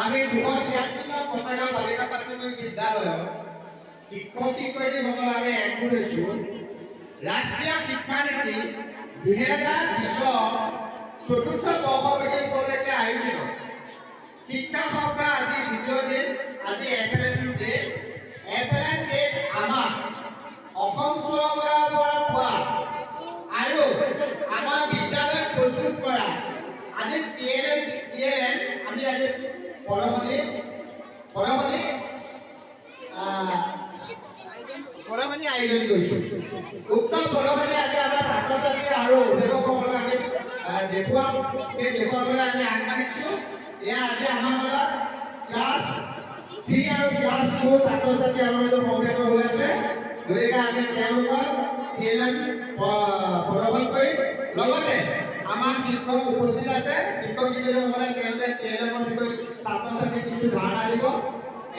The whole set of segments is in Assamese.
আমি 276 নং কটাগাঁও বালিকা প্ৰাথমিক বিদ্যালয়ৰ শিক্ষক শিক্ষয়িত্ৰীসকল আমি একগোট হৈছোঁ ৰাষ্ট্ৰীয় শিক্ষা নীতি 2020 চতুৰ্থ বৰ্ষপূৰ্তি উপলক্ষে আয়োজিত শিক্ষা সপ্তাহ আজি দ্বিতীয় দিন। আজি এপ্ৰিল ডে আমাৰ অসম চৰকাৰৰ পৰা পোৱা আৰু আমাৰ বিদ্যালয়ত প্ৰস্তুত কৰা আজি TLM আমি আজি পৰমণি আয়োজন কৰিছোঁ। উক্ত পৰমণি আজি আমাৰ ছাত্ৰ ছাত্ৰী আৰু অভিভাৱকসকলক আমি দেখুৱাবলৈ আমি আগবাঢ়িছোঁ। এয়া আজি আমাৰ মাজত ক্লাছ 3 আৰু ক্লাছ 4 ছাত্ৰ ছাত্ৰী আমাৰ মাজত প্ৰৱেশ হৈ আছে। গতিকে আমি তেওঁলোকক TLM প্ৰদৰ্শন কৰি লগতে আমাৰ শিক্ষক উপস্থিত আছে। শিক্ষক শিক্ষয়িত্ৰীসকলে তেওঁলোকে TLMৰ বিষয়ে ছাত্ৰ ছাত্ৰীক কিছু ধাৰণা দিব।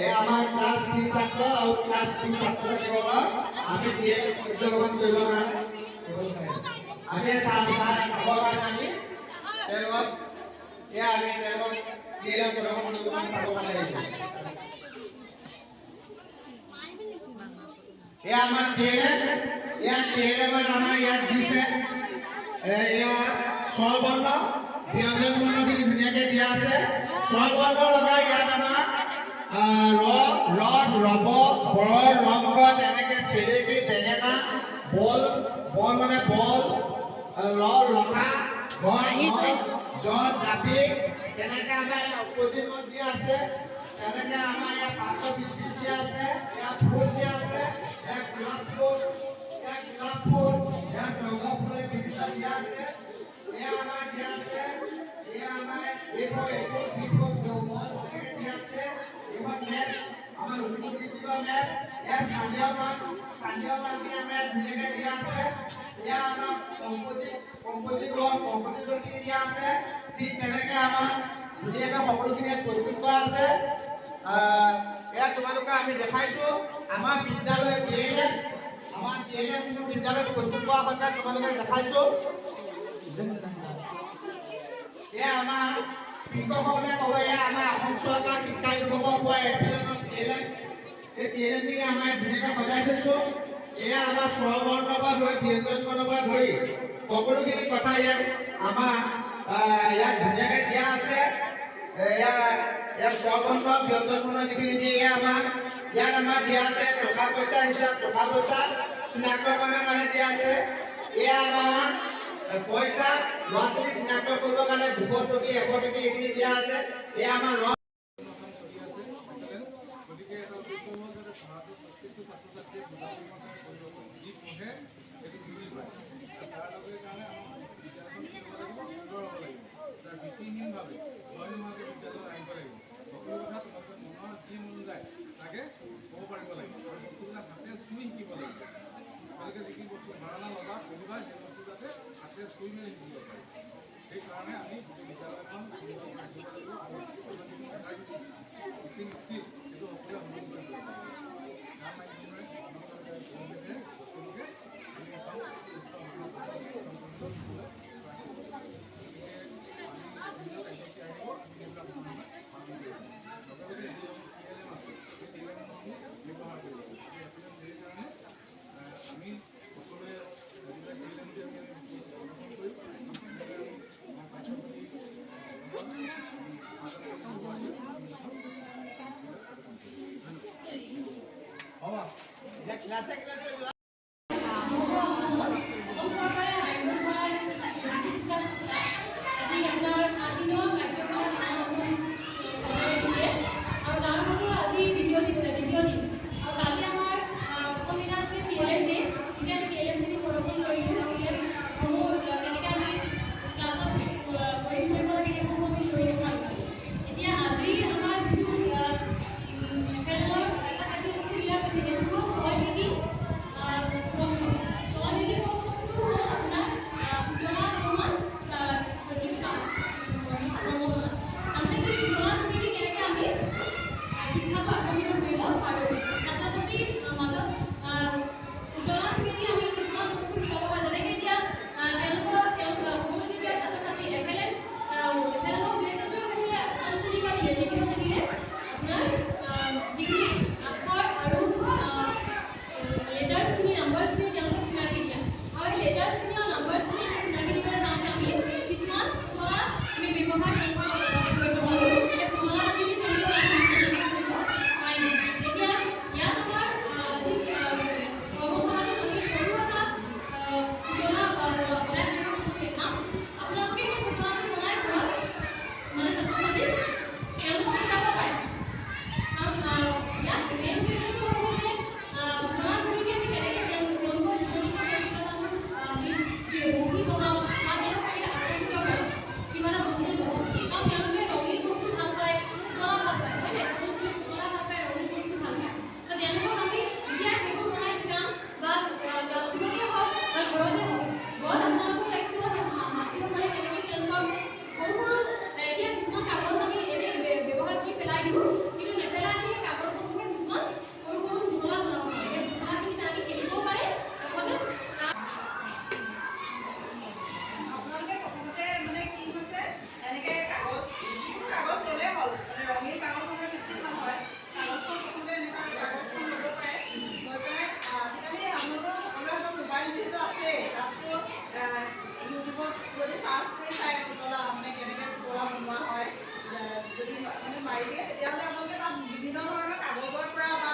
এই আমাৰ ক্লাছ 3 ছাত্ৰ আৰু ক্লাছ 2 ছাত্ৰ ছাত্ৰীসকলক আমি TLM উদযাপন কৰিব কাৰণে আমি চাবৰ কাৰণে আমি তেওঁলোকক TLM প্ৰদৰ্শন কৰিব কাৰণে চাবৰ কাৰণে আহিছোঁ। এয়া আমাৰ TLM আমাৰ ইয়াত দিছে এয়া স্বৰবৰ্ণ ব্যঞ্জন বৰ্ণ দি ধুনীয়াকৈ দিয়া আছে। স্বৰবৰ্ণ লগাই ইয়াত আমাৰ ৰব বৰ ৰংগ তেনেকৈ চেৰেকী বেঙেনা বল মানে বল লতা জাপি তেনেকৈ আমাৰ অপজিট দিয়া আছে। তেনেকৈ আমাৰ ইয়াত পাত্ৰ বিস্কুট দিয়া আছে, ইয়াত ফুল দিয়া আছে, গোলাপ ফুল ইয়াত ৰঙা ফুলে বিভিন্ন দিয়া আছে। এয়া আমাৰ দিয়া আছে, এয়া আমাৰ এইবোৰ দিয়া আছে। এইবোৰ মেপ আমাৰ লখিমপুৰ ডিষ্ট্ৰিক্টৰ মেপ। ইয়াত স্থানীয় মানখিনি আমাৰ ধুনীয়াকৈ দিয়া আছে। এয়া আমাৰ কম্পজিটখিনি দিয়া আছে। ঠিক তেনেকৈ আমাৰ ধুনীয়াকৈ সকলোখিনি প্ৰস্তুত কৰা আছে। এয়া তোমালোকে আমি দেখাইছোঁ আমাৰ বিদ্যালয় TLM বিদ্যালয়ত প্ৰস্তুত কৰা কথা তোমালোকে দেখাইছোঁ। এয়া আমাৰ শিক্ষকসকলে ক'ব এয়া আমাৰ অসম চৰকাৰ শিক্ষা বিভাগৰ পৰা TLM এই TLMখিনি আমাৰ ধুনীয়াকৈ সজাই থৈছোঁ। এয়া আমাৰ স্বৰবৰ্ণৰ পৰা ধৰি ব্যঞ্জন বৰ্ণৰ পৰা ধৰি সকলোখিনি কথা ইয়াত আমাৰ ইয়াত ধুনীয়াকৈ দিয়া আছে। ইয়াত স্বৰবৰ্ণ ব্যঞ্জন বৰ্ণ যিখিনি দিয়ে এয়া আমাৰ ইয়াত আমাৰ দিয়া আছে। টকা পইচা চিনাক্তকৰণৰ কাৰণে দিয়া আছে। এয়া আমাৰ পইচা ল'ৰা ছোৱালী চিনাক্ত কৰিবৰ কাৰণে 200 টকী 100 টকী এইখিনি দিয়া আছে। এয়া আমাৰ সেইকাৰণে আমি বিদ্যালয়খন স্কিল এইটো সকলোৱে ক্লাছে পাৰি দিয়ে তেতিয়াহ'লে আপোনালোকে তাত বিভিন্ন ধৰণৰ কাগজৰ পৰা বা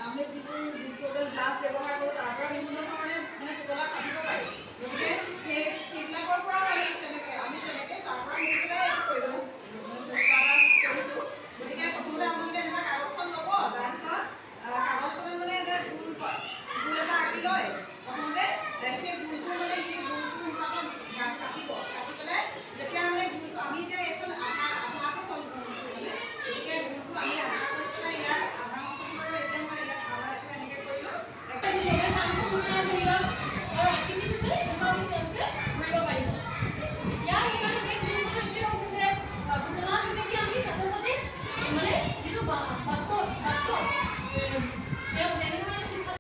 আমি যিটো ডিছপ'জেল গ্লাছ ব্যৱহাৰ কৰোঁ তাৰ পৰা বিভিন্ন ধৰণে মানে পুতলা কাটিব পাৰি। গতিকে সেইবিলাকৰ পৰা